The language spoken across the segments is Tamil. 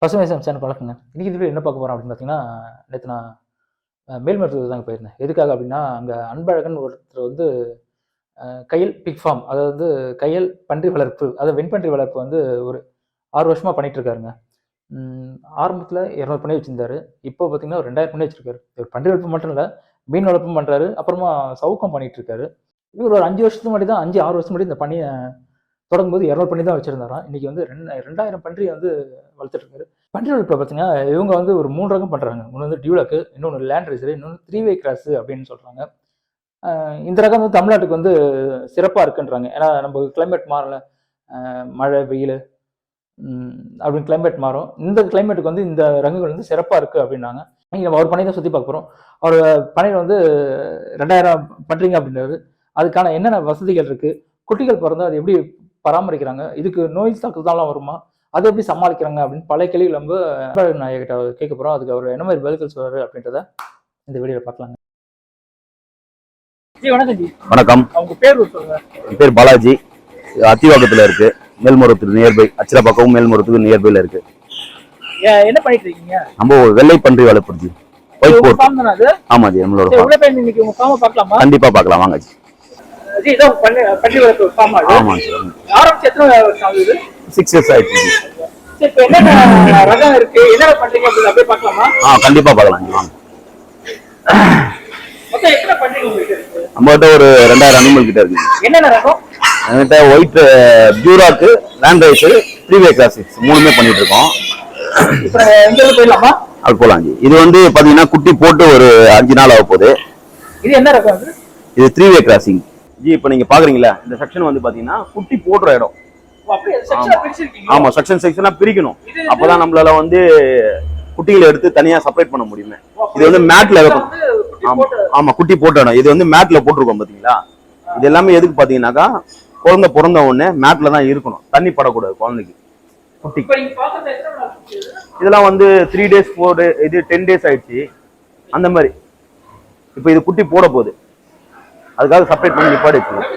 பசுமை சேனல் வணக்கங்க. இன்னைக்கு இந்த வீடியோ என்ன பார்க்க போறோம் அப்படின்னு பார்த்தீங்கன்னா, நேத்து நான் மேல்மருவத்தூர் தாங்க போயிருந்தேன். எதுக்காக அப்படின்னா, அங்க அன்பழகன் ஒருத்தர் வந்து கயல் பிக் ஃபார்ம், அதாவது வந்து கயல் பன்றி வளர்ப்பு, அதாவது வெண்பன்றி வளர்ப்பு வந்து ஒரு 6 வருஷமா பண்ணிட்டு இருக்காருங்க. ஆரம்பத்துல 200 பண்ணி வச்சிருந்தாரு. இப்போ பார்த்தீங்கன்னா, ஒரு 2000 பண்ணி வச்சிருக்காரு. இவர் பன்றி வளர்ப்பு மட்டும் இல்ல, மீன் வளர்ப்பும் பண்றாரு. அப்புறமா சவுக்கும் பண்ணிட்டு இருக்காரு. இவர் ஒரு 5 வருஷத்துக்கு முன்னாடி தான் 5, 6 வருஷம் முன்னாடி இந்த பணிய தொடங்கும்போது 200 பண்ணி தான் வச்சிருந்தாராம். இன்னைக்கு வந்து 2000 பன்றிய வந்து வளர்த்துட்டு இருக்காரு. பன்றி வளர்ப்புல பார்த்தீங்கன்னா, இவங்க வந்து ஒரு 3 ரகம் பண்றாங்க. ஒண்ணு வந்து டியூலக்கு, இன்னொன்னு லேண்ட் ரேசர், இன்னொன்னு 3 வே கிராஸ் அப்படின்னு சொல்றாங்க. இந்த ரகம் வந்து தமிழ்நாட்டுக்கு வந்து சிறப்பா இருக்குன்றாங்க. ஏன்னா நம்ம கிளைமேட் மாறல, மழை, வெயில் அப்படின்னு கிளைமேட் மாறும். இந்த கிளைமேட்டுக்கு வந்து இந்த ரகங்கள் வந்து சிறப்பா இருக்கு அப்படின்னாங்க. நம்ம அவர் பண்ணை தான் சுத்தி பார்க்க போறோம். அவர் பண்ணையில வந்து 2000 பண்றீங்க அப்படின்றாரு. அதுக்கான என்னென்ன வசதிகள் இருக்கு, குட்டிகள் பிறந்தா அது எப்படி பராமரிக்கிறாங்க, இதுக்கு நோய் தாக்குதல்லாம் வருமா, அதை எப்படி சமாளிக்கிறாங்க அப்படின்னு பல கேள்விகள் நம்ம நாயகிட்ட கேட்க போறோம். அதுக்கு அவர் என்ன மாதிரி பதில்கள் சொல்றாரு அப்படின்றத இந்த வீடியோல பார்க்கலாங்க. ஜி வணக்கம். ஜி வணக்கம். அவங்க பேர் சொல்லுங்க. என் பேர் பாலாஜி. அத்திவாக்கத்துல இருக்கு. மேல்மருவத்தூர் நியர்பை, அச்சிரப்பாக்கம் மேல்மருவத்துக்கு நியர்பைல இருக்கு. என்ன பண்ணிட்டு இருக்கீங்க? நம்ம வெள்ளை பன்றி வளர்ப்பு. ஆமா ஜி, நம்மளோட கண்டிப்பா பார்க்கலாம் வாங்க ஜி. ஜி இதான் பன்றி வளர்ப்பு ஃபார்ம். ஆமா ஜி. ஆரம்பிச்சு எத்தனை வருஷம் ஆகுது? 6 இயர்ஸ் ஆயிடுச்சு ஜி. சரி, இப்போ என்னென்ன ரகம் இருக்கு, என்ன பண்றீங்க அப்படின்னு அப்படியே பார்க்கலாமா? கண்டிப்பா பார்க்கலாம் ஜி வாங்க. மொத்தம் எத்தனை பன்றிகள் உங்களுக்கு இருக்கு? நம்மகிட்ட ஒரு 2000 அனிமல் கிட்ட இருக்கு. என்னென்ன ரகம்? என்கிட்ட ஒயிட் டியூராக்கு, லேண்ட் ரைசர், 3 வே கிராஸ் மூணுமே பண்ணிட்டு இருக்கோம். இப்போ எங்க போயிடலாமா? அது போலாம் ஜி. இது வந்து பாத்தீங்கன்னா குட்டி போட்டு ஒரு 5 நாள் ஆக போகுது. இது என்ன ரகம்? இது 3 வே கிராசிங் ஜி. இப்ப நீங்க பாக்குறீங்களா, இந்த செக்ஷன் வந்து பாத்தீங்கன்னா குட்டி போடுற இடம். ஆமா, செக்ஷன் செக்ஷனா பிரிக்கணும். அப்பதான் நம்மளால வந்து குட்டிகளை எடுத்து தனியா செப்பரேட் பண்ண முடியுமே. இது வந்து மேட்ல இருக்கும். ஆமா, குட்டி போட்ட இடம். இது வந்து மேட்ல போட்டிருக்கோம் பாத்தீங்களா. இது எல்லாமே எதுக்கு பாத்தீங்கன்னாக்கா, குழந்தை பிறந்த உடனே மேட்ல தான் இருக்கணும், தண்ணி படக்கூடாது குழந்தைக்கு. குட்டி இதெல்லாம் வந்து 3 days 4 days, இது 10 days ஆயிடுச்சு அந்த மாதிரி. இப்ப இது குட்டி போட போகுது, அதுக்காக செப்பரேட் பண்ணி நிப்பாடி வச்சுக்கணும்.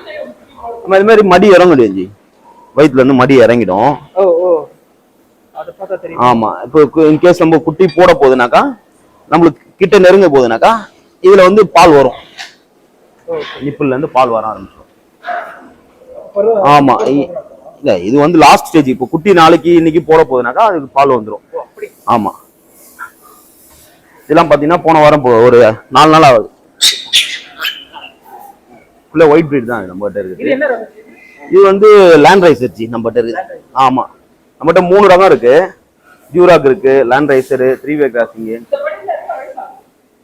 நம்ம இது மாதிரி மடி இறங்கிடும் ஜி, வயிற்றுல இருந்து மடி இறங்கிடும். ஆமா, இப்போ இன்கேஸ் நம்ம குட்டி போட போகுதுனாக்கா, நம்மளுக்கு கிட்ட நெருங்க போகுதுனாக்கா, இதுல வந்து பால் வரும். நிப்பிள்ல இருந்து பால் வர ஆரம்பிச்சிடும். ஆமா, இல்ல இது வந்து லாஸ்ட் ஸ்டேஜ். இப்போ குட்டி நாளைக்கு இன்னைக்கு போட போகுதுனாக்கா அதுக்கு பால் வந்துடும். ஆமா, இதெல்லாம் பாத்தீங்கன்னா போன வாரம் ஒரு 4 நாள் ஆகுது. ஃபுல்லா ஒயிட் பிரீட் தான் நம்ம கிட்ட இருக்கு. இது வந்து லேண்ட் ரைசர் ஜி நம்ம கிட்ட இருக்கு. ஆமா, நம்மகிட்ட 3 ரகம் இருக்கு. டியூராக் இருக்கு, லேண்ட் ரைசரு, 3 வே கிராசிங்.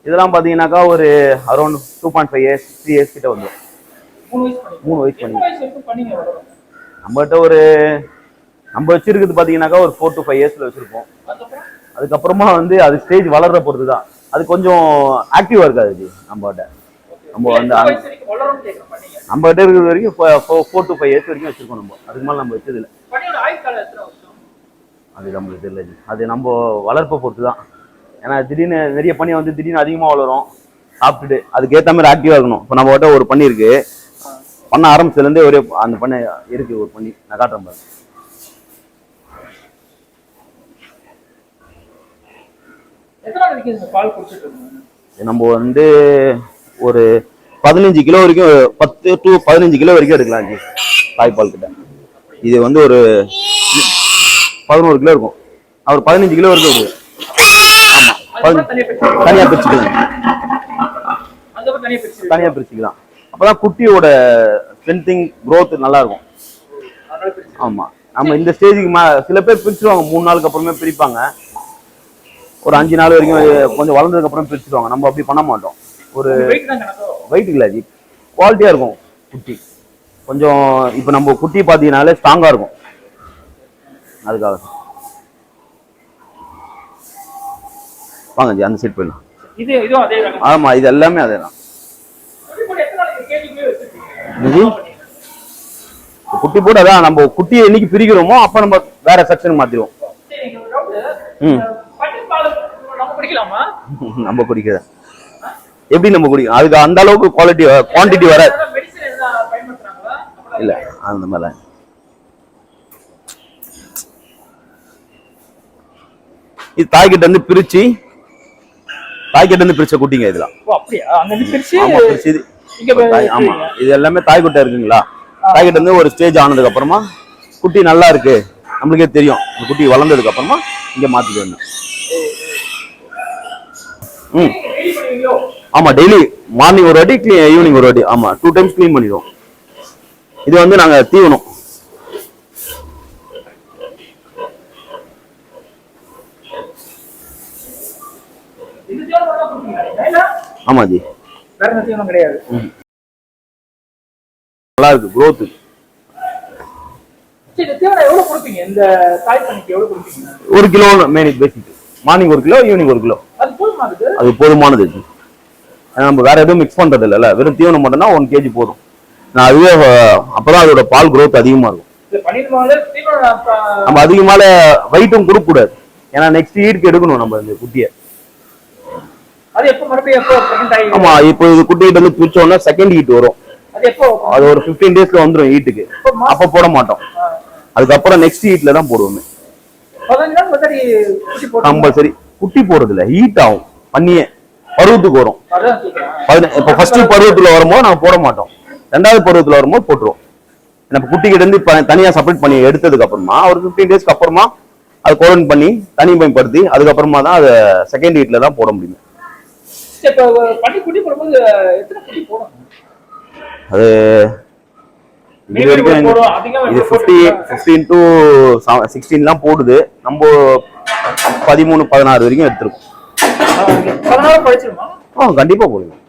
இதெல்லாம் பாத்தீங்கன்னாக்கா ஒரு அரௌண்ட் 2.5 years 3 years கிட்ட வந்துடும். 3 வயசு பண்ணி நம்மகிட்ட ஒரு நம்ம வச்சிருக்கிறது பாத்தீங்கன்னாக்கா ஒரு 4 to 5 yearsல வச்சிருப்போம். அதுக்கப்புறமா வந்து அது ஸ்டேஜ் வளர்ற பொறுத்து தான். அது கொஞ்சம் ஆக்டிவா இருக்காது ஜி நம்மகிட்ட. நம்ம வந்து நம்மகிட்ட இருக்கிறது வரைக்கும் 4 to 5 years வரைக்கும் வச்சிருக்கோம். நம்ம அதுக்கு மேல நம்ம வச்சது இல்லை. அது நம்மளுக்கு தெரியல ஜி. அது நம்ம வளர்ப்பை பொறுத்து தான். ஏன்னா திடீர்னு நிறைய பண்ணி வந்து திடீர்னு அதிகமா வளரும், சாப்பிட்டுட்டு அதுக்கு ஏற்ற மாதிரி ஆக்டிவா இருக்கணும். இப்போ நம்ம கிட்ட ஒரு பண்ணி இருக்கு, பண்ண ஆரம்பிச்சதுல இருந்தே ஒரே அந்த பண்ணை இருக்கு. ஒரு பண்ணி நான் காட்டுறேன் பாரு. நம்ம வந்து ஒரு 15 கிலோ வரைக்கும், 10 to 15 கிலோ வரைக்கும் எடுக்கலாம் ஜி தாய்ப்பால் கிட்ட. இது வந்து ஒரு 11 கிலோ இருக்கும். அவர் 15 கிலோ வரைக்கும் இருக்கு. ஆமா, தனியா பிரிச்சுக்கலாம். தனியா பிரிச்சுக்கலாம். அப்பதான் குட்டியோட ஸ்ட்ரென்த்திங் growth நல்லா இருக்கும். ஆமா, நம்ம இந்த ஸ்டேஜுக்கு சில பேர் பிரிச்சுருவாங்க, 3 நாளுக்கு அப்புறமே பிரிப்பாங்க. ஒரு 5 நாள் வரைக்கும் கொஞ்சம் வளர்ந்ததுக்கு அப்புறம் பிரிச்சுடுவாங்க. நம்ம அப்படி பண்ண மாட்டோம். ஒரு வெயிட் இல்லை ஜி, குவாலிட்டியா இருக்கும் குட்டி கொஞ்சம். இப்ப நம்ம குட்டி பாத்தீங்கன்னாலே ஸ்ட்ராங்கா இருக்கும். அதுக்காக வாங்க ஜி, அந்த சைட் போயிடலாம். ஆமா, இது எல்லாமே அதே தான். குட்டி போட்டு அதான் நம்ம குட்டியை என்னைக்கு பிரிக்கிறோமோ அப்ப நம்ம வேற செக்ஷன் மாத்திடுவோம். நம்ம குடிக்கிறத எப்படி நம்ம குடிக்கும், அதுக்கு அந்த அளவுக்கு குவாலிட்டி குவான்டிட்டி வர இல்ல. அந்த மாதிரி இது தாய்கிட்ட இருந்து பிரிச்சு பிரிச்ச குட்டிங்க இதெல்லாம். ஓ அப்படியா? அங்க இருந்து பிரிச்சு ஆமா பிரிச்சு இங்க ஆமா இது எல்லாமே தாய்குட்டை இருக்குங்களா. தாய்கிட்ட இருந்து ஒரு ஸ்டேஜ் ஆனதுக்கு அப்புறமா குட்டி நல்லா இருக்கு நம்மளுக்கே தெரியும். இந்த குட்டி வளர்ந்ததுக்கு அப்புறமா இங்க மாத்திக்க வேண்டும். ஆமா டெய்லி மார்னிங் ஒரு வாட்டி ஈவினிங் ஒரு வாட்டி. ஆமா 2 டைம்ஸ் க்ளீன் பண்ணிடுவோம். இது வந்து நாங்க தீவனம். ஆமா ஜி வேற தீவனம் கிடையாது. நல்லா இருக்கு growth. சரி தீவனம் எவ்வளவு கொடுப்பீங்க? இந்த தாய் பண்ணிக்கு எவ்வளவு கொடுப்பீங்க? 1 கிலோ மேனிக் பேசிக். Morning 1 kilo evening 1 kilo. அது போதுமானது. நம்ம வேற எதுவும் மிக்ஸ் பண்றது இல்ல, வெறும் தீவனம் மட்டும்தான் 1 kg போதும். நான் அதுவே அப்பதான் அதோட பால் growth அதிகமா இருக்கும். நம்ம அதிகமால வெயிட்டும் கொடுக்க கூடாது. ஏன்னா நெக்ஸ்ட் ஈடுக்கு எடுக்கணும் நம்ம இந்த குட்டியை. ஆமா இப்போ இது குட்டிகிட்ட இருந்து பிரிச்சோம்னா செகண்ட் ஹீட் வரும். அது ஒரு 15 டேஸ்ல வந்துடும் ஹீட்டுக்கு. அப்ப போட மாட்டோம். அதுக்கப்புறம் நெக்ஸ்ட் ஹீட்ல தான் போடுவோமே. கம்பல்சரி குட்டி போடுறது இல்ல, ஹீட் ஆகும். பண்ணியே பருவத்துக்கு வரும். இப்ப ஃபர்ஸ்ட் பருவத்துல வரும்போது நாங்க போட மாட்டோம். 2வது பருவத்துல வரும்போது போட்டுருவோம். நம்ம குட்டிகிட்ட இருந்து தனியா செப்பரேட் பண்ணி எடுத்ததுக்கு அப்புறமா ஒரு 15 டேஸ்க்கு அப்புறமா அது கோலன் பண்ணி தனி பயன்படுத்தி அதுக்கப்புறமா தான் அதை செகண்ட் ஹீட்ல தான் போட முடியும். அது இது வரைக்கும் இது 15 to 16 போடுது. நம்ம 13 16 வரைக்கும் எடுத்துருக்கோம். கண்டிப்பா போடுவோம்.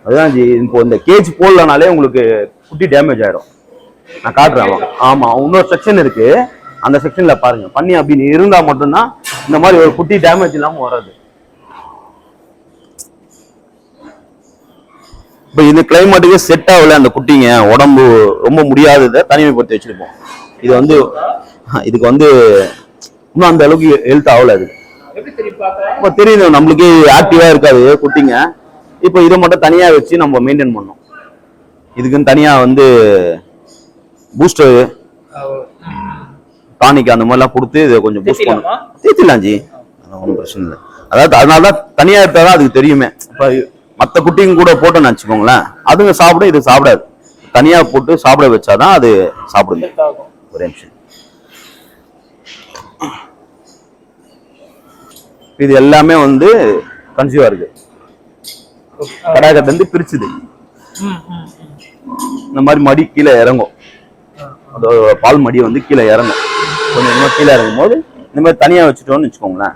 அதுதான் ஜி. இப்போ இந்த கேஜ் போடலனாலே உங்களுக்கு குட்டி டேமேஜ் ஆயிடும். நான் காட்டுறேன். ஆமா இன்னொரு செக்ஷன் இருக்கு, அந்த செக்ஷன்ல பாருங்க. பண்ணி அப்படின்னு இருந்தா மட்டும்தான் இந்த மாதிரி ஒரு குட்டி டேமேஜ் இல்லாம வராது. இப்ப இந்த கிளைமேட்டுக்கு செட் ஆகல அந்த குட்டிங்க, உடம்பு ரொம்ப முடியாததை தனிமைப்படுத்தி வச்சிருப்போம். இது வந்து இதுக்கு வந்து இன்னும் அந்த அளவுக்கு ஹெல்த் ஆகல. அது இப்ப தெரியுது நம்மளுக்கு ஆக்டிவா இருக்காது குட்டிங்க. இப்போ இதை மட்டும் தனியா வச்சு நம்ம மெயின்டைன் பண்ணோம். இதுக்குன்னு தனியா வந்து பூஸ்டர் டானிக் அந்த மாதிரிலாம் கொடுத்து இதை கொஞ்சம் பூஸ்ட் பண்ணலாம். தேய்ச்சிடலாம் ஜி, ஒன்றும் பிரச்சனை இல்லை. அதாவது அதனாலதான் தனியா எடுத்தாதான் அதுக்கு தெரியுமே. இப்போ மற்ற குட்டிங்க கூட போட்டோன்னு வச்சுக்கோங்களேன், அதுங்க சாப்பிட இது சாப்பிடாது. தனியா போட்டு சாப்பிட வச்சாதான் அது சாப்பிடுங்க. ஒரே நிமிஷம். இது எல்லாமே வந்து கன்சியூவா இருக்கு. கடாக்கட்ட இருந்து பிரிச்சுது. இந்த மாதிரி மடி கீழே இறங்கும். அதோட பால் மடி வந்து கீழே இறங்கும். கொஞ்சம் கொஞ்சமா கீழே இறங்கும் போது இந்த மாதிரி தனியா வச்சுட்டோம்னு வச்சுக்கோங்களேன்,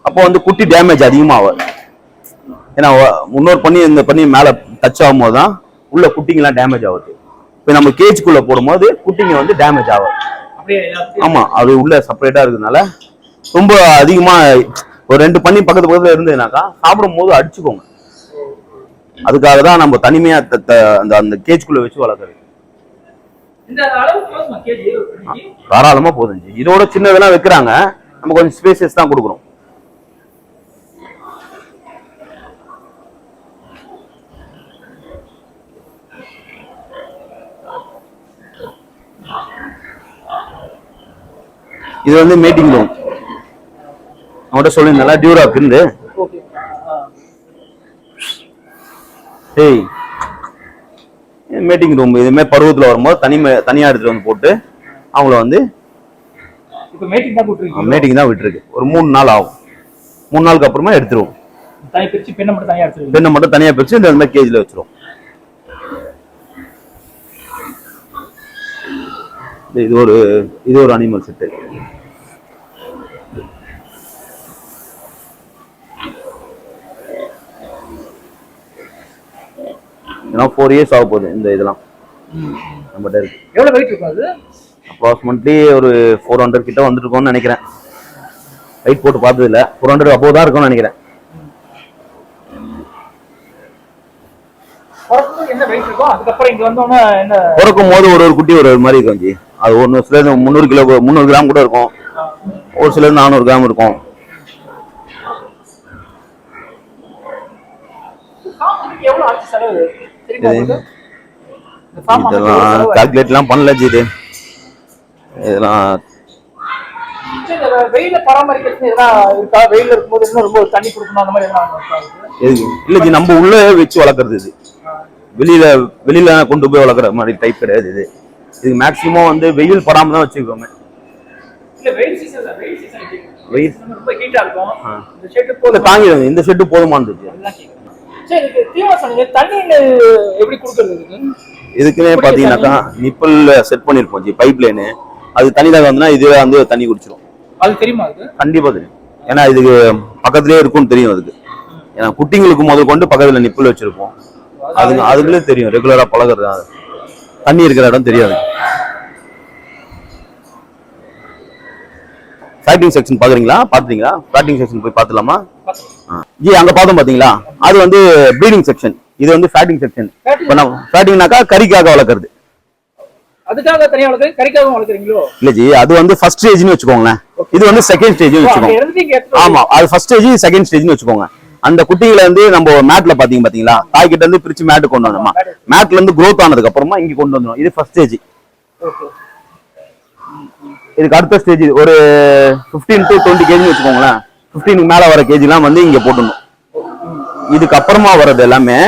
அப்போ வந்து குட்டி டேமேஜ் அதிகமாகும். ஏன்னா முன்னோர் பண்ணி இந்த பண்ணி மேல டச் ஆகும் போது தான் உள்ள குட்டிங்கெல்லாம் டேமேஜ் ஆகுது. இப்போ நம்ம கேஜுக்குள்ள போடும்போது குட்டிங்க வந்து டேமேஜ் ஆகும். ஆமா அது உள்ள செப்பரேட்டா இருக்கிறதுனால ரொம்ப அதிகமா ஒரு 2 பண்ணி பக்கத்து பக்கத்துல இருந்ததுனாக்கா சாப்பிடும் போது அடிச்சுக்கோங்க. அதுக்காக தான் நம்ம தனிமையா அந்த கேஜ்குள்ள வச்சு வளர்க்குறது. தாராளமா போதும். இதோட சின்னதெல்லாம் வைக்கிறாங்க, நம்ம கொஞ்சம் ஸ்பேசஸ் தான் கொடுக்குறோம். இது வந்து மீட்டிங் ரூம். அவங்கள்ட்ட சொல்லியிருந்தால டியூராக் இருந்து மீட்டிங் ரூம். இதுமே பருவத்தில் வரும்போது தனியா எடுத்துட்டு வந்து போட்டு அவங்கள வந்து மீட்டிங் தான் விட்டுருக்கு. ஒரு 3 நாள் ஆகும். 3 நாளுக்கு அப்புறமா எடுத்துருவோம். பெண்ணை மட்டும் தனியா பிரிச்சு இந்த மாதிரி கேஜ்ல வச்சிருவோம். இது ஒரு அனிமல் செட்டு. ஏன்னா 4 இயர்ஸ் ஆக போகுது இந்த இதெல்லாம் நம்மகிட்ட இருக்கு. எவ்வளவு வெயிட் இருக்கும் அது? அப்ராக்சிமேட்லி ஒரு 400 கிட்ட வந்துருக்கும்னு நினைக்கிறேன். வெயிட் போட்டு பார்த்தது இல்ல, 400 அப்போ தான் இருக்கும்னு நினைக்கிறேன். பிறக்கும் போது ஒரு குட்டி ஒரு மாதிரி இருக்கும் ஜி. அது ஒன்று சிலது 300 கிராம் கூட இருக்கும், ஒரு சிலது 400 கிராம் இருக்கும். இதெல்லாம் கால்குலேட்லாம் பண்ணல ஜி. இதெல்லாம் வெயில பராமரிக்கிறது எதனா இருக்கா? வெயில இருக்கும்போது இன்னும் ரொம்ப தண்ணி கொடுக்கணும் அந்த மாதிரி இல்ல ஜி, நம்ம உள்ள வச்சு வளர்க்கறது இது. வெளியில கொண்டு போய் வளர்க்குற மாதிரி டைப் கிடையாது இது. இது மேக்சிமம் வந்து வெயில் படாம தான் வச்சுக்கோங்க. வெயில் ரொம்ப ஹீட்டா இருக்கும். இந்த ஷெட் போல தாங்கிடுங்க. இந்த ஷெட் போதுமானது. இதுக்குன்னே பாத்தீங்கன்னாக்கா நிப்பிள் செட் பண்ணிருப்போம் ஜி, பைப் லைனு. அது தண்ணி தான் வந்தா இதுவே வந்து தண்ணி குடிச்சிடும். அது தெரியுமா? கண்டிப்பா தெரியும். ஏன்னா இதுக்கு பக்கத்துலயே இருக்கும்னு தெரியும் அதுக்கு. ஏன்னா குட்டிங்களுக்கு முதல் கொண்டு பக்கத்துல நிப்பிள் வச்சிருப்போம். அதுக்குள்ளே தெரியும். ரெகுலரா பழகிறது. தண்ணி இருக்கிற இடம் தெரியாது. ஃபேட்டிங் செக்ஷன் பாக்குறீங்களா? பாத்துறீங்களா? ஃபேட்டிங் செக்ஷன் போய் பாத்துலாமா? ஜி, அங்க பார்த்தோம் பாத்தீங்களா? அது வந்து ப்ரீடிங் செக்ஷன். இது வந்து ஃபேட்டிங் செக்ஷன். ஃபேட்டிங்னாக்கா கறிக்காக வளர்க்கறது. அதுக்காக தனியா வளர்க்கறது, கறிக்காக வளர்க்கறீங்களோ? இல்ல ஜி, அது வந்து ஃபர்ஸ்ட் ஸ்டேஜ்னு வெச்சுக்கோங்க. இது வந்து செகண்ட் ஸ்டேஜ்னு வெச்சுக்கோங்க. ஆமா, அது ஃபர்ஸ்ட் ஸ்டேஜ், செகண்ட் ஸ்டேஜ்னு வெச்சுக்கோங்க. அந்த குட்டிகளை வந்து நம்ம மேட்ல பாத்தீங்களா, தாய் கிட்ட இருந்து பிரிச்சு மேட் கொண்டு வந்தோமா, மேட்ல இருந்து growth ஆனதுக்கு அப்புறமா இங்க கொண்டு வந்துரும். இது ஃபர்ஸ்ட் ஸ்டேஜ். இதுக்கு அடுத்த ஸ்டேஜ் ஒரு 15 to 20 kg வெச்சுக்கோங்களேன். 15 மேல வர கேஜிலாம் வந்து இங்க போட்டுடணும். இதுக்கு அப்புறமா வர்றது எல்லாமே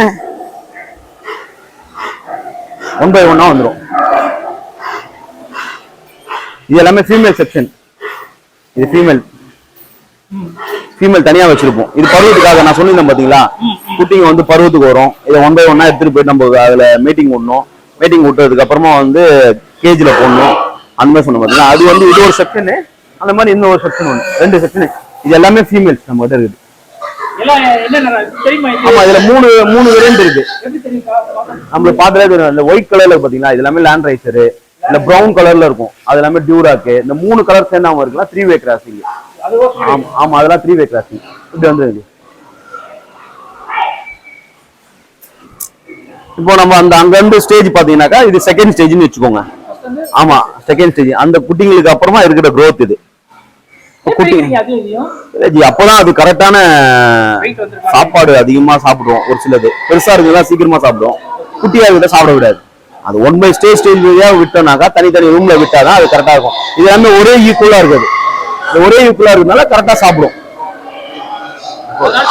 1 by 1 வந்துடும். இது எல்லாமே ஃபீமேல் செக்ஷன். இது ஃபீமேல் தனியா வச்சிருப்போம். இது பருவத்துக்காக நான் சொல்லியிருந்தேன் பாத்தீங்களா, குட்டிங்க வந்து பருவத்துக்கு வரும். இதை 1 by 1 எடுத்துட்டு போயிட்டு நம்ம அதுல மீட்டிங் விடணும். மீட்டிங் விட்டதுக்கு அப்புறமா வந்து கேஜில போடணும். அந்த மாதிரி சொன்ன பாத்தீங்களா, அது வந்து இது ஒரு செக்ஷனு. அந்த மாதிரி இன்னும் ஒரு செக்ஷன் ஒன்று, 2 செக்ஷனு. இது எல்லாமே ஃபீமேல்ஸ் நம்ம கிட்ட இருக்குது. ஆமா, இதுல மூணு வேரியன்ட் இருக்கு. நம்மளுக்கு பார்த்தாலே தெரியும். இந்த ஒயிட் கலர்ல பாத்தீங்களா, இது எல்லாமே லேண்ட் ரைசரு. இல்ல பிரவுன் கலர்ல இருக்கும், அது எல்லாமே டியூராக்கு. இந்த 3 கலர் சேர்ந்தாம இருக்கலாம் 3 வே கிராசிங். ஆமா, அதெல்லாம் 3 வே கிராசிங். இப்படி வந்து இப்போ நம்ம அங்க இருந்து ஸ்டேஜ் பாத்தீங்கன்னாக்கா இது செகண்ட் ஸ்டேஜ்னு வச்சுக்கோங்க. ஆமா, செகண்ட் ஸ்டேஜ். அந்த குட்டிங்களுக்கு அப்புறமா இருக்கிற growth இது. குட்டி அப்பதான் அது கரெக்டான சாப்பாடு அதிகமா சாப்பிடுவோம். ஒரு சிலது பெருசா இருக்குதான் சீக்கிரமா சாப்பிடுவோம். குட்டியா இருக்க சாப்பிட விடாது. அது 1 by ஸ்டேஜ் விட்டோம்னாக்கா தனித்தனி ரூம்ல விட்டாதான் அது கரெக்டா இருக்கும். இது எல்லாமே ஒரே ஈக்குவலா இருக்குது. ஒரே ஈக்குவலா இருக்கிறதுனால கரெக்டா சாப்பிடும்.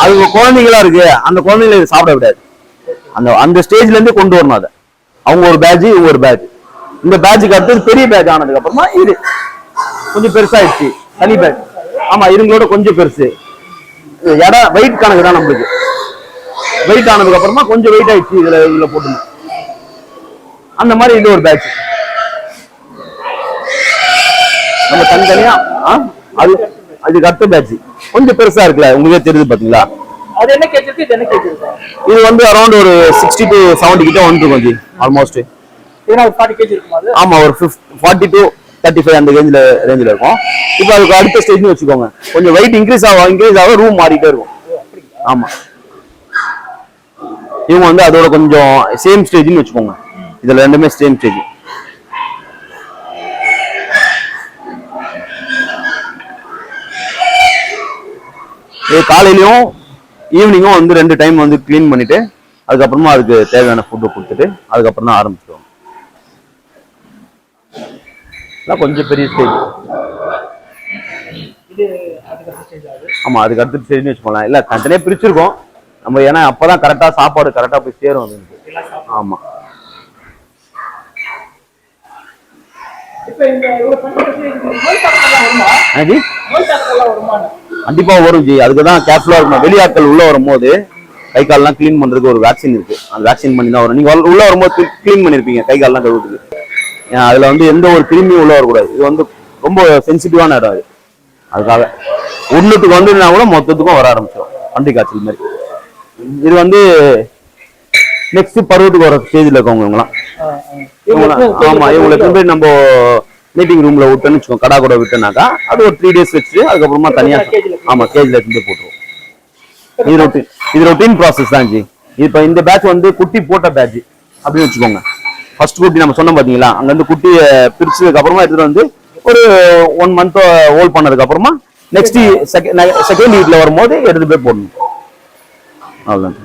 அது குழந்தைங்களா இருக்கு, அந்த குழந்தைங்களை சாப்பிட விடாது. அந்த ஸ்டேஜ்ல இருந்து கொண்டு வரணும். அதை அவங்க ஒரு பேட்ச், இவங்க ஒரு பேட்ச். இந்த பேட்சுக்கு அடுத்தது பெரிய பேட்ச் ஆனதுக்கு அப்புறமா இது கொஞ்சம் பெருசாயிடுச்சு, தனி பேட்ச். ஆமா, இதுங்களோட கொஞ்சம் பெருசு. இடம் வெயிட் கணக்கு தான் நம்மளுக்கு. வெயிட் ஆனதுக்கு அப்புறமா கொஞ்சம் வெயிட் ஆயிடுச்சு, இதுல போட்டு அந்த மாதிரி இது ஒரு பேட்ச். நம்ம தனித்தனியா அதுக்கு அடுத்த பேட்ச் கொஞ்சம் பெருசா இருக்குல்ல, உங்களுக்கே தெரியுது பாத்தீங்களா. அது என்ன கேஜ் இருக்கு, இது என்ன கேஜ் இருக்கு? இது வந்து அரௌண்ட் ஒரு 60 to 70 கிட்ட வந்துரும் ஜி, ஆல்மோஸ்ட். இதுனா 40 கேஜ் இருக்குமா? ஆமா, ஒரு 40 to 35 அந்த ரேஞ்சில இருக்கும். இப்போ அதுக்கு அடுத்த ஸ்டேஜ்னு வச்சுக்கோங்க. கொஞ்சம் வெயிட் இன்க்ரீஸ் ஆக ரூம் மாறிட்டே இருக்கும். ஆமா, இவங்க வந்து அதோட கொஞ்சம் சேம் ஸ்டேஜ்னு வச்சுக்கோங்க. இதுல ரெண்டுமே சேம் ஸ்டேஜ். இது காலையிலயும் ஈவினிங்கும் வந்து 2 டைம் வந்து கிளீன் பண்ணிட்டு அதுக்கப்புறமா அதுக்கு தேவையான ஃபுட்டு கொடுத்துட்டு அதுக்கப்புறம் தான் ஆரம்பிச்சிடுவோம். கொஞ்சம் பெரிய ஸ்டேஜ். ஆமா, அதுக்கு அடுத்த ஸ்டேஜ்னு வச்சுக்கோங்களேன். இல்ல தனித்தனியா பிரிச்சிருக்கோம் நம்ம, ஏன்னா அப்பதான் கரெக்டா சாப்பாடு கரெக்டா போய் சேரும் அது. ஆமா, கண்டிப்பா வரும் ஜி. அதுக்குதான் கேர்ஃபுல்லா இருக்கணும். வெளியாட்கள் உள்ள வரும்போது கை கால்லாம் கிளீன் பண்றதுக்கு ஒரு வேக்சின் இருக்கு. அந்த வேக்சின் பண்ணி தான் வரும். நீங்க உள்ள வரும்போது கிளீன் பண்ணிருப்பீங்க கை கால்லாம் கழுவுறதுக்கு. அதுல வந்து எந்த ஒரு கிருமியும் உள்ள வரக்கூடாது. இது வந்து ரொம்ப சென்சிட்டிவான இடம் அது. அதுக்காக ஒண்ணுத்துக்கு வந்துன்னா கூட மொத்தத்துக்கும் வர ஆரம்பிச்சிடும், பன்றி காய்ச்சல் மாதிரி. இது வந்து நெக்ஸ்ட் பருவத்துக்கு வர ஸ்டேஜ்ல இருக்கவங்கலாம். ஆமா, இவங்களுக்கு வந்து நம்ம மீட்டிங் ரூம்ல விட்டோன்னு வச்சுக்கோங்க, கடா கூட விட்டோம்னாக்கா அது ஒரு 3 days வச்சு அதுக்கப்புறமா தனியா ஆமா கேஜ்ல எடுத்து போட்டுருவோம். இது ரொட்டீன் ப்ராசஸ் தான் ஜி. இப்ப இந்த பேட்ச் வந்து குட்டி போட்ட பேட்ச் அப்படின்னு வச்சுக்கோங்க. ஃபர்ஸ்ட் குட்டி நம்ம சொன்னோம் பாத்தீங்களா, அங்க இருந்து குட்டியை பிரிச்சதுக்கு அப்புறமா எடுத்துட்டு வந்து ஒரு 1 month ஹோல்ட் பண்ணதுக்கு அப்புறமா நெக்ஸ்ட் செகண்ட் வீக்ல வரும்போது எடுத்து போய் போடணும். அவ்வளவுதான்.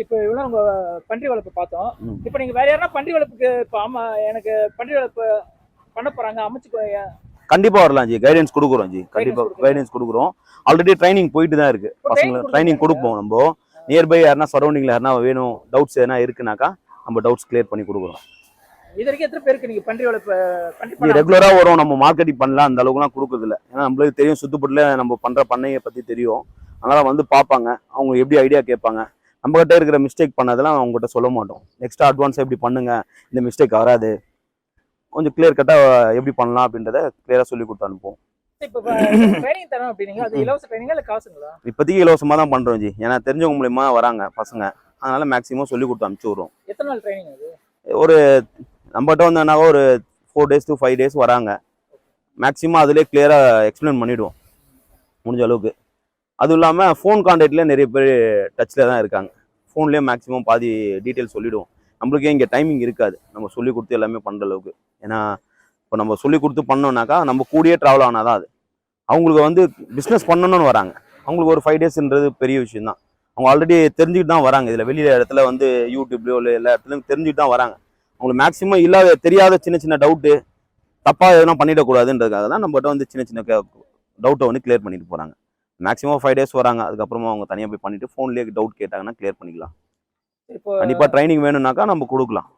இப்போ இவ்வளோ உங்க பன்றி வளர்ப்பு பார்த்தோம். ம். இப்போ நீங்க வேற யாரா பன்றி வளர்ப்புக்கு இப்போ எனக்கு பன்றி வளர்ப்பு பண்ண போறாங்க அமைச்சு கண்டிப்பா வரலாம் ஜி, கைடன்ஸ் கொடுக்குறோம் ஜி, கண்டிப்பா கைடன்ஸ் கொடுக்குறோம். ஆல்ரெடி ட்ரைனிங் போயிட்டு தான் இருக்கு, பசங்க ட்ரைனிங் கொடுப்போம். நம்ம நியர்பை யாருன்னா சரௌண்டிங்ல யாருன்னா வேணும் டவுட்ஸ் எதனா இருக்குனாக்கா நம்ம டவுட்ஸ் கிளியர் பண்ணி கொடுக்குறோம். இது வரைக்கும் எத்தனை பேருக்கு நீங்க பன்றி வளர்ப்பு ரெகுலரா வரும், நம்ம மார்க்கெட்டிங் பண்ணலாம் அந்த அளவுக்குலாம் கொடுக்குறது இல்லை. ஏன்னா நம்மளுக்கு தெரியும் சுத்துப்பட்டுல நம்ம பண்ற பண்ணையை பத்தி தெரியும். அதனால வந்து பார்ப்பாங்க, அவங்க எப்படி ஐடியா கேட்பாங்க. நம்ம கிட்ட இருக்கிற மிஸ்டேக் பண்ணதெல்லாம் அவங்க கிட்ட சொல்ல மாட்டோம். நெக்ஸ்ட் அட்வான்ஸ் எப்படி பண்ணுங்க, இந்த மிஸ்டேக் வராது, கொஞ்சம் கிளியர் கட்டா எப்படி பண்ணலாம் அப்படின்றத கிளியரா சொல்லி கொடுத்து அனுப்புவோம். ட்ரைனிங் தரோம் அப்படினீங்க, அது இலவச ட்ரைனிங்கா இல்ல காசுங்களா? இப்போதைக்கு இலவசமா தான் பண்றோம் ஜி, ஏன்னா தெரிஞ்சவங்க மூலமா வராங்க பசங்க, அதனால மேக்ஸிமம் சொல்லி கொடுத்து அனுப்பிச்சு விடுறோம். எத்தனை நாள் ட்ரைனிங் அது? ஒரு நம்மகிட்ட வந்தோன்னா ஒரு 4 days to 5 days வராங்க. மேக்ஸிமம் அதிலே கிளியரா எக்ஸ்பிளைன் பண்ணிவிடுவோம் முடிஞ்ச அளவுக்கு. அதுவும் இல்லாமல் ஃபோன் கான்டாக்ட்லேயே நிறைய பேர் டச்சில் தான் இருக்காங்க. ஃபோன்லேயே மேக்ஸிமம் பாதி டீட்டெயில் சொல்லிவிடுவோம். நம்மளுக்கே இங்கே டைமிங் இருக்காது நம்ம சொல்லி கொடுத்து எல்லாமே பண்ணுற அளவுக்கு. ஏன்னா இப்போ நம்ம சொல்லி கொடுத்து பண்ணோம்னாக்கா நம்ம கூடயே ட்ராவல் ஆனால் தான் அது. அவங்களுக்கு வந்து பிஸ்னஸ் பண்ணணும்னு வராங்க, அவங்களுக்கு ஒரு 5 daysன்றது பெரிய விஷயம் தான். அவங்க ஆல்ரெடி தெரிஞ்சுக்கிட்டு தான் வராங்க. இதில் வெளியில் இடத்துல வந்து யூடியூப்லையோ இல்லை எல்லா இடத்துலையும் தெரிஞ்சுக்கிட்டு தான் வராங்க. அவங்களுக்கு மேக்ஸிமம் தெரியாத சின்ன சின்ன டவுட்டு தப்பாக எதுனா பண்ணிடக்கூடாதுன்றதுக்காக தான் நம்மகிட்ட வந்து சின்ன சின்ன டவுட்டை வந்து கிளியர் பண்ணிட்டு போகிறாங்க. மேக்ஸிமம் 5 days வராங்க, அதுக்கப்புறமா அவங்க தனியாக போய் பண்ணிட்டு ஃபோன்லேயே டவுட் கேட்டாங்கன்னா கிளியர் பண்ணிக்கலாம். கண்டிப்பாக ட்ரைனிங் வேணும்னாக்கா நம்ம கொடுக்கலாம்.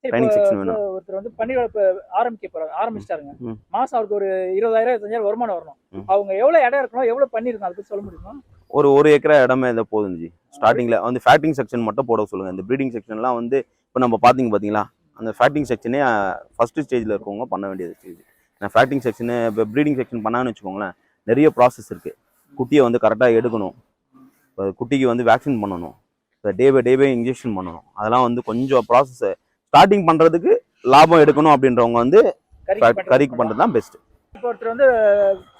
ட்ரைனிங் செக்ஷன் வேணும். ஒருத்தர் வந்து பன்னி வளர்ப்பு ஆரம்பிச்சிட்டாருங்க, மாசம் அவருக்கு ஒரு 20,000 25,000 வருமானம் வரணும். அவங்க எவ்வளவு இடம் இருக்கணும், எவ்வளவு பண்ணி இருக்கணும், அதை பத்தி சொல்ல முடியுமா? ஒரு ஏக்கரா இடமே இதை போதும் ஜி. ஸ்டார்டிங்ல வந்து ஃபேக்டிங் செக்ஷன் மட்டும் போட சொல்லுங்க. இந்த ப்ரீடிங் செக்ஷன்லாம் வந்து இப்போ நம்ம பார்த்தீங்களா, அந்த ஃபேக்டிங் செக்ஷனே ஃபர்ஸ்ட் ஸ்டேஜில் இருக்கவங்க பண்ண வேண்டியது ஸ்டேஜ். நான் ஃபேக்டிங் செக்ஷனு இப்போ ப்ரீடிங் செக்ஷன் பண்ணான்னு வச்சுக்கோங்களேன், நிறைய ப்ராசஸ் இருக்குது. குட்டியை வந்து கரெக்டாக எடுக்கணும், இப்போ குட்டிக்கு வந்து வேக்சின் பண்ணணும், இப்போ டே பை இன்ஜெக்ஷன் பண்ணணும். அதெல்லாம் வந்து கொஞ்சம் ப்ராசஸ். ஸ்டார்டிங் பண்ணுறதுக்கு லாபம் எடுக்கணும் அப்படின்றவங்க வந்து கறிக்கு பண்ணுறது தான் பெஸ்ட். இப்போ ஒருத்தர் வந்து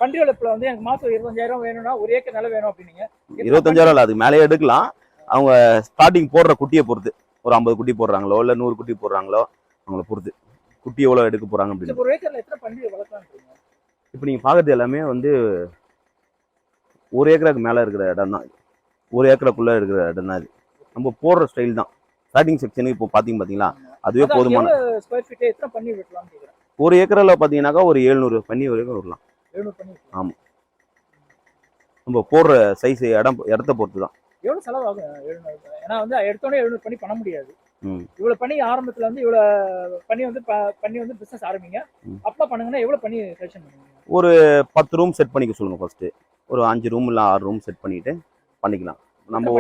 பன்றி வளர்ப்புல வந்து எனக்கு மாசம் 25,000 வேணும்னா, ஒரு ஏக்கர் நிலம் வேணும் அப்படின்னீங்க. 25,000 இல்லை, அதுக்கு மேலே எடுக்கலாம். அவங்க ஸ்டார்டிங் போடுற குட்டியை பொறுத்து, ஒரு 50 குட்டி போடுறாங்களோ இல்லை 100 குட்டி போடுறாங்களோ அவங்கள பொறுத்து குட்டி எவ்வளோ எடுக்க போகிறாங்க அப்படின்னு. ஒரு ஏக்கர்ல எத்தனை பன்றி வளர்க்கலாம்? இப்போ நீங்கள் பார்க்குறது எல்லாமே வந்து 1 ஏக்கருக்கு மேலே இருக்கிற இடம் தான், 1 ஏக்கருக்குள்ளே இருக்கிற இடம் தான். இது நம்ம போடுற ஸ்டைல் தான். ஸ்டார்டிங் செக்ஷனுக்கு இப்போ பார்த்தீங்களா, அதுவே போதுமான. ஸ்கொயர் ஃபீட் எத்தனை பண்ணி விடலாம் கேக்குறேன்? 1 ஏக்கரில் பார்த்தீங்கன்னாக்கா ஒரு 700 பண்ணி வரைக்கும் விடலாம். 700 பண்ணி? ஆமாம், நம்ம போடுற சைஸ் இடத்த பொறுத்து தான். எவ்வளவு செலவாகும் 700? ஏன்னா வந்து எடுத்தோடனே 700 பண்ணி பண்ண முடியாது. இவ்வளவு பண்ணி ஆரம்பத்துல வந்து இவ்வளவு பண்ணி வந்து பிசினஸ் ஆரம்பிங்க. அப்பா பண்ணுங்கன்னா எவ்வளவு பண்ணி செலக்ஷன் பண்ணுவீங்க? ஒரு 10 ரூம் செட் பண்ணிக்க சொல்லுங்க ஃபர்ஸ்ட். ஒரு 5 ரூம் இல்லை 6 ரூம் செட் பண்ணிட்டு பண்ணிக்கலாம். நம்ம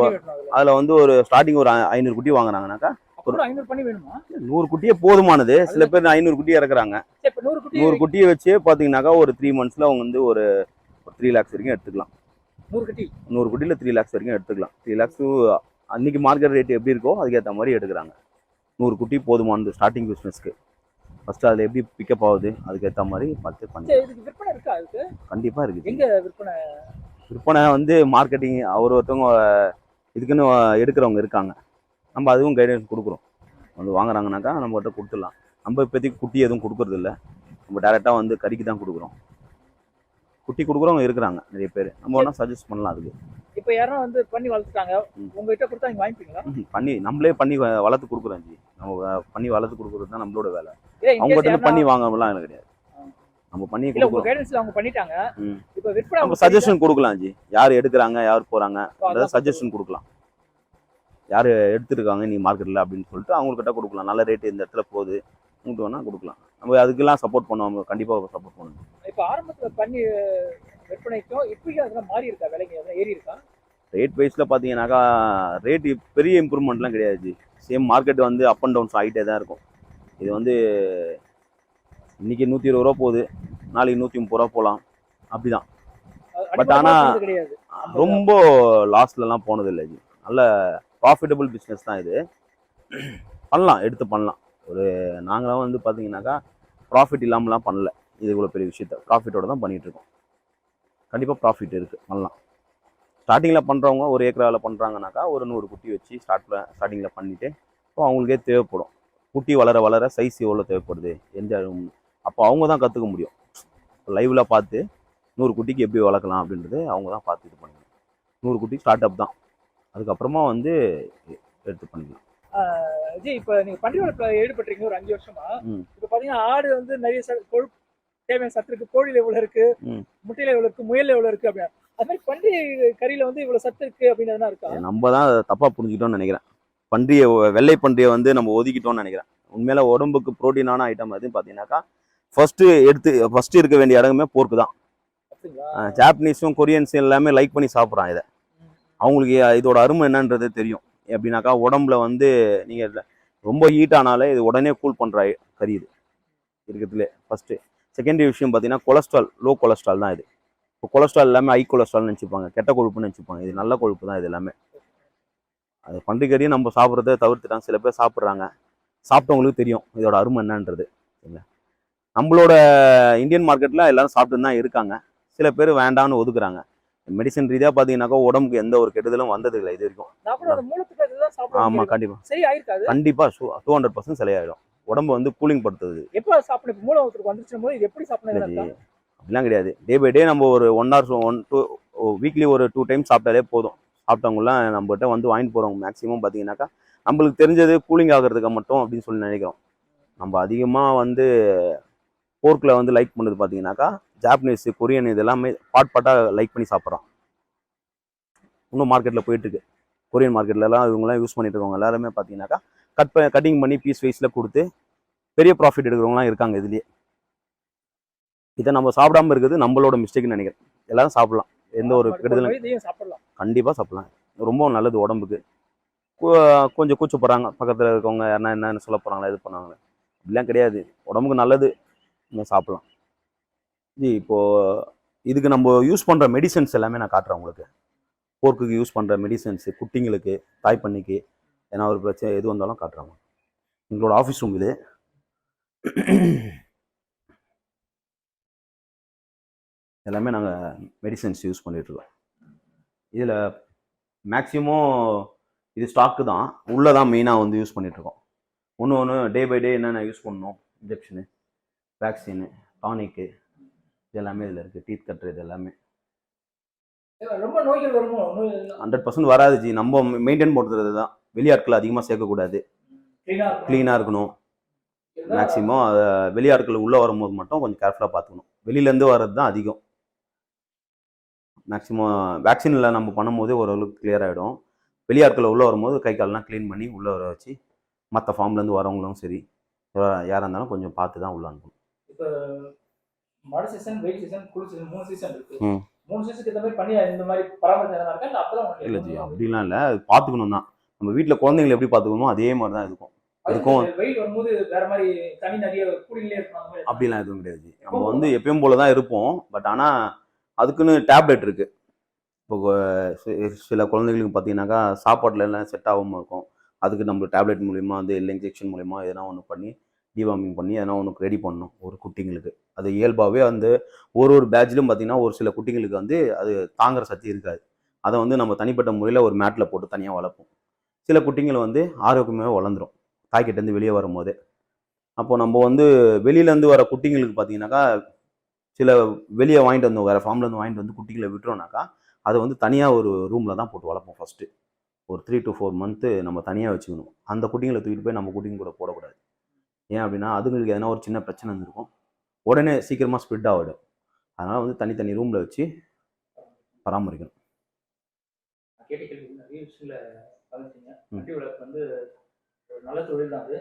அதில் வந்து ஒரு ஸ்டார்டிங் ஒரு 500 குட்டி வாங்குறாங்கனாக்கா ஒரு 500 பண்ணி வேணுமா? 100 குட்டியே போதுமானது. சில பேர் 500 குட்டி இறக்குறாங்க. 100 குட்டியை வச்சு பார்த்தீங்கன்னாக்கா ஒரு 3 monthsல அவங்க வந்து ஒரு 3 lakhs வரைக்கும் எடுத்துக்கலாம். 100 குட்டியில் 3 lakhs வரைக்கும் எடுத்துக்கலாம். 3 lakhs அன்னைக்கு மார்க்கெட் ரேட் எப்படி இருக்கோ அதுக்கேற்ற மாதிரி எடுக்கிறாங்க. 100 குட்டி போதுமானது ஸ்டார்டிங் பிஸ்னஸ்க்கு. ஃபர்ஸ்ட் அதில் எப்படி பிக்கப் ஆகுது அதுக்கேற்ற மாதிரி பார்த்து பண்ணி. கண்டிப்பாக இருக்குது. விற்பனை வந்து மார்க்கெட்டிங் ஒருத்தவங்க இதுக்குன்னு எடுக்கிறவங்க இருக்காங்க. நம்ம அதுவும் கைடன்ஸ் கொடுக்குறோம். வந்து வாங்குறாங்கனாக்கா நம்மகிட்ட கொடுத்துடலாம். நம்ம இப்போதைக்கு குட்டி எதுவும் கொடுக்குறது இல்லை, நம்ம டேரெக்டாக வந்து கறிக்கு தான் கொடுக்குறோம். குட்டி கொடுக்குறவங்க இருக்கிறாங்க நிறைய பேர், நம்ம வேணா சஜஸ்ட் பண்ணலாம். அதுக்கு இப்போ யாரும் வந்து பண்ணி வளர்த்துட்டாங்க, உங்ககிட்ட கொடுத்தா நீங்க வாங்கிப்பீங்களா? பண்ணி நம்மளே பண்ணி வளர்த்து கொடுக்குறோம் ஜி. நம்ம பண்ணி வளர்த்து கொடுக்குறது தான் நம்மளோட வேலை. அவங்ககிட்ட பண்ணி வாங்கலாம் எனக்கு கிடையாது. நம்ம பண்ணி கொடுக்குறோம். கைடன்ஸ்ல அவங்க பண்ணிட்டாங்க. இப்போ விற்பனை நம்ம சஜஷன் கொடுக்கலாம் ஜி. யார் எடுக்கிறாங்க யார் போறாங்க அத சஜஷன் கொடுக்கலாம். யார் எடுத்துருக்காங்க நீ மார்க்கெட்ல அப்படின்னு சொல்லிட்டு அவங்ககிட்ட கொடுக்கலாம். நல்ல ரேட் இந்த இடத்துல போகுது உங்களுக்கு வேணா கொடுக்கலாம். நம்ம அதுக்கெல்லாம் சப்போர்ட் பண்ணுவோம், கண்டிப்பாக சப்போர்ட் பண்ணுவோம். இப்போ ஆரம்பத்துல பண்ணி விற்பனைக்கும் இப்பயும் அதெல்லாம் மாறி இருக்கா, விலைக்கு அதெல்லாம் ஏறி இருக்கா? ரேட் வைஸ்ல பார்த்தீங்கன்னாக்கா ரேட் பெரிய இம்ப்ரூவ்மெண்ட்லாம் கிடையாது ஜி. சேம் மார்க்கெட் வந்து அப் அண்ட் டவுன்ஸ் ஆகிட்டே தான் இருக்கும். இது வந்து இன்னைக்கு 120 ரூபா போகுது, நாளைக்கு 130 ரூபா போகலாம், அப்படிதான். பட் ஆனால் ரொம்ப லாஸ்ட்லலாம் போனது இல்லை ஜி. நல்ல ப்ராஃபிட்டபிள் பிஸ்னஸ் தான் இது. பண்ணலாம், எடுத்து பண்ணலாம். ஒரு நாங்களாம் வந்து பார்த்தீங்கன்னாக்கா ப்ராஃபிட் இல்லாமலாம் பண்ணல. இது இவ்வளோ பெரிய விஷயத்த ப்ராஃபிட்டோட தான் பண்ணிகிட்ருக்கோம். கண்டிப்பாக ப்ராஃபிட் இருக்குது, பண்ணலாம். ஸ்டார்டிங்கில் பண்ணுறவங்க 1 ஏக்கராவில் பண்ணுறாங்கனாக்கா ஒரு 100 குட்டி வச்சு ஸ்டார்டிங்கில் பண்ணிவிட்டு இப்போ அவங்களுக்கே தேவைப்படும். குட்டி வளர சைஸ் எவ்வளோ தேவைப்படுது, எந்த அப்போ அவங்க தான் கற்றுக்க முடியும். லைவில் பார்த்து 100 குட்டிக்கு எப்படி வளர்க்கலாம் அப்படின்றது அவங்க தான் பார்த்து இது பண்ணுவாங்க. 100 குட்டி ஸ்டார்ட் அப் தான். அதுக்கப்புறமா வந்து எடுத்து பண்ணிக்கலாம். ஜி இப்போ நீங்க பன்றி வளர்ப்புல ஈடுபட்டிருக்கீங்க ஒரு 5 வருஷமா. ம். இப்போ பாத்தீங்கன்னா ஆடு வந்து நிறைய கொழுப்பு தேவையான சத்து இருக்கு, கோழில எவ்வளவு இருக்கு, முட்டையில எவ்வளவு இருக்கு, முயல்ல எவ்வளவு இருக்கு அப்படின்னு. அது மாதிரி பன்றி கறியில வந்து இவ்வளவு சத்து இருக்கு அப்படின்னு எதனா இருக்கா? நம்ம தான் தப்பா புரிஞ்சுக்கிட்டோம்னு நினைக்கிறேன். பன்றியை வெள்ளை பன்றியை வந்து நம்ம ஒதுக்கிட்டோம்னு நினைக்கிறேன். உண்மையில உடம்புக்கு புரோட்டீனான ஐட்டம் எதுன்னு பார்த்தீங்கன்னாக்கா ஃபர்ஸ்ட் இருக்க வேண்டிய இடமே போர்க்கு தான். ஜாப்பனீஸும் கொரியன்ஸும் எல்லாமே லைக் பண்ணி சாப்பிட்றான் இதை. அவங்களுக்கு இதோட அருமை என்னன்றது தெரியும். எப்படின்னாக்கா உடம்புல வந்து நீங்கள் ரொம்ப ஹீட் ஆனாலே இது உடனே கூல் பண்ணுற கறி இது இருக்கிறதுலே ஃபர்ஸ்ட்டு. செகண்டரி விஷயம் பார்த்தீங்கன்னா கொலஸ்ட்ரால், லோ கொலஸ்ட்ரால் தான் இது. இப்போ கொலஸ்ட்ரால் எல்லாமே ஹை கொலஸ்ட்ரால்னு நினச்சிப்பாங்க, கெட்ட கொழுப்புன்னு நினச்சிப்பாங்க. இது நல்ல கொழுப்பு தான் இது எல்லாமே. அது பன்றிக்கறியும் நம்ம சாப்பிட்றத தவிர்த்துட்டாங்க. சில பேர் சாப்பிட்றாங்க, சாப்பிட்டவங்களுக்கு தெரியும் இதோட அருமை என்னன்றது. இல்லை, நம்மளோட இந்தியன் மார்க்கெட்டில் எல்லாரும் சாப்பிட்டு தான் இருக்காங்க. சில பேர் வேண்டாம்னு ஒதுக்குறாங்க. மெடிசன் ரீதியாக பார்த்தீங்கன்னாக்கா உடம்புக்கு எந்த ஒரு கெடுதலும் வந்தது இல்லை இது வரைக்கும். ஆமாம், கண்டிப்பாக கண்டிப்பாக 200% சரியாயிடும். உடம்பு வந்து கூலிங் படுத்துது. எப்போ சாப்பிடணும்? மூலவத்துக்கு வந்துச்சும் போது எப்படி சாப்பிடணும்? அப்படிலாம் கிடையாது. டே பை டே நம்ம ஒரு 1 or 2 வீக்லி ஒரு 2 டைம் சாப்பிட்டாலே போதும். சாப்பிட்டவங்களாம் நம்மகிட்ட வந்து வாங்கிட்டு போகிறவங்க மேக்ஸிமம் பார்த்தீங்கன்னாக்கா நம்மளுக்கு தெரிஞ்சது கூலிங் ஆகிறதுக்கு மட்டும் அப்படின்னு சொல்லி நினைக்கிறோம். நம்ம அதிகமாக வந்து போர்க்கில் வந்து லைக் பண்ணுறது பார்த்தீங்கன்னாக்கா ஜாப்பனீஸ், கொரியன் இது எல்லாமே பாட்டாக லைக் பண்ணி சாப்பிட்றான். இன்னும் மார்க்கெட்டில் போயிட்டுருக்கு. கொரியன் மார்க்கெட்லலாம் இவங்களாம் யூஸ் பண்ணிட்டு இருக்கவங்க எல்லாருமே பார்த்தீங்கன்னாக்கா கட்டிங் பண்ணி பீஸ் வைஸில் கொடுத்து பெரிய ப்ராஃபிட் எடுக்கிறவங்களாம் இருக்காங்க இதுலேயே. இதை நம்ம சாப்பிடாம இருக்கிறது நம்மளோட மிஸ்டேக்னு நினைக்கிறேன். எல்லாரும் சாப்பிடலாம், எந்த ஒரு கெடுதலும். கண்டிப்பாக சாப்பிடலாம், ரொம்ப நல்லது உடம்புக்கு. கொஞ்சம் கூச்சப்படுறாங்க பக்கத்தில் இருக்கவங்க, யாருன்னா என்னன்னு சொல்ல போகிறாங்களா, இது பண்ணாங்களே, அப்படிலாம் கிடையாது. உடம்புக்கு நல்லது, நீங்கள் சாப்பிடலாம். ஜி இப்போது இதுக்கு நம்ம யூஸ் பண்ணுற மெடிசன்ஸ் எல்லாமே நான் காட்டுறேன் உங்களுக்கு. போர்க்குக்கு யூஸ் பண்ணுற மெடிசன்ஸு, குட்டிங்களுக்கு, தாய்ப்பண்ணிக்கு ஏன்னா ஒரு பிரச்சனை எது வந்தாலும் காட்டுறாங்க. எங்களோட ஆஃபீஸ் ரூம் இது. எல்லாமே நாங்கள் மெடிசன்ஸ் யூஸ் பண்ணிகிட்ருக்கோம். இதில் மேக்ஸிமம் இது ஸ்டாக்கு தான், உள்ளே தான் மெயினாக வந்து யூஸ் பண்ணிகிட்ருக்கோம். ஒன்று டே பை டே என்னென்ன யூஸ் பண்ணணும், இன்ஜெக்ஷனு, வேக்சினு, டானிக்கு, இது எல்லாமே இதில் இருக்குது. டீத் கட்டுறது எல்லாமே. ரொம்ப நோய்கள் வருமோ? 100% வராது ஜி. நம்ம மெயின்டைன் பண்ணுறது தான். வெளியாட்கள் அதிகமாக சேர்க்கக்கூடாது, க்ளீனாக இருக்கணும். மேக்ஸிமம் வெளியாட்கள் உள்ளே வரும்போது மட்டும் கொஞ்சம் கேர்ஃபுல்லாக பார்த்துக்கணும். வெளியிலேருந்து வர்றது தான் அதிகம். மேக்ஸிமம் வேக்சினில் நம்ம பண்ணும்போது ஓரளவுக்கு கிளியர் ஆகிடும். வெளியாட்களை உள்ளே வரும்போது கை காலெலாம் க்ளீன் பண்ணி உள்ளே வர வச்சு மற்ற ஃபார்ம்லேருந்து வரவங்களும் சரி யாராக இருந்தாலும் கொஞ்சம் பார்த்து தான் உள்ளே அனுப்பணும். இப்போ மழை சீசன், வெயில் சீசன், குளிர் சீசன், 3 சீசன் இருக்குது. 3 சீசனுக்கு இந்த மாதிரி பண்ணி இந்த மாதிரி பராமரிப்பு எதனா இருக்கா? இல்லை அப்பதான் இல்லை ஜி, அப்படிலாம் இல்லை. அது பார்த்துக்கணும் தான். நம்ம வீட்டில் குழந்தைங்களை எப்படி பார்த்துக்கணுமோ அதே மாதிரி தான் இருக்கும். வெயில் வரும்போது வேற மாதிரி தனி நிறைய கூலிங்லேயே இருக்கும், அப்படிலாம் எதுவும் கிடையாது ஜி. நம்ம வந்து எப்பயும் போல தான் இருப்போம். பட் ஆனால் அதுக்குன்னு டேப்லெட் இருக்குது. இப்போ சில குழந்தைங்களுக்கு பார்த்தீங்கன்னாக்கா சாப்பாட்டில் எல்லாம் செட் ஆகாமல் இருக்கும். அதுக்கு நம்ம டேப்லெட் மூலிமா வந்து இல்லை இன்ஜெக்ஷன் மூலிமா எதனா ஒன்று பண்ணி டிவார்மிங் பண்ணி எதனா ஒன்று ரெடி பண்ணணும் ஒரு குட்டிங்களுக்கு. அது இயல்பாகவே வந்து ஒரு பேட்ச்லையும் பார்த்தீங்கன்னா ஒரு சில குட்டிங்களுக்கு வந்து அது தாங்குற சக்தி இருக்காது. அதை வந்து நம்ம தனிப்பட்ட முறையில் ஒரு மேட்டில் போட்டு தனியாக வளர்ப்போம். சில குட்டிங்களை வந்து ஆரோக்கியமாகவே வளர்ந்துடும் தாய்க்கிட்டேருந்து வெளியே வரும்போது. அப்போ நம்ம வந்து வெளியிலேருந்து வர குட்டிங்களுக்கு பார்த்தீங்கன்னாக்கா சில வெளியே வாங்கிட்டு வந்து வேறு ஃபார்ம்லேருந்து வாங்கிட்டு வந்து குட்டிகளை விட்டுறோம்னாக்கா அதை வந்து தனியாக ஒரு ரூமில் தான் போட்டு வளர்ப்போம். ஃபஸ்ட்டு ஒரு 3 to 4 months நம்ம தனியாக வச்சுக்கணும். அந்த குட்டிங்களை தூக்கிட்டு போய் நம்ம குட்டிங்க கூட போடக்கூடாது. ஏன் அப்படின்னா அதுங்களுக்கு எதனா ஒரு சின்ன பிரச்சனை இருந்திருக்கும், உடனே சீக்கிரமாக ஸ்ப்ரெட் ஆகிடும். அதனால் வந்து தனித்தனி ரூமில் வச்சு பராமரிக்கணும். கேட்ட கேள்வி நிறைய விஷயங்களை பகிர்ந்தீங்க. குட்டி வளர்ப்பு வந்து ஒரு நல்ல தொழில் தான். அது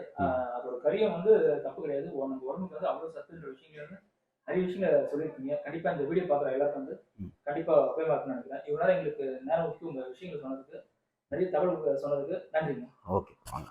அதோட கரியம் வந்து தப்பு கிடையாது. நம்ம உடம்புக்கு வந்து அவ்வளோ சத்துன்ற விஷயங்கள் வந்து நிறைய விஷயங்களை சொல்லியிருக்கீங்க. கண்டிப்பாக இந்த வீடியோ பார்க்குற எல்லாருக்கும் வந்து கண்டிப்பாக உபயோகமாக இருக்குன்னு நினைக்கிறேன். இவ்வளோ நேரம் எங்களுக்கு நேரம் ஒதுக்கி உங்கள் விஷயங்கள் சொன்னதுக்கு, நிறைய தகவல் சொன்னதுக்கு நன்றிங்க. ஓகே, வாங்க.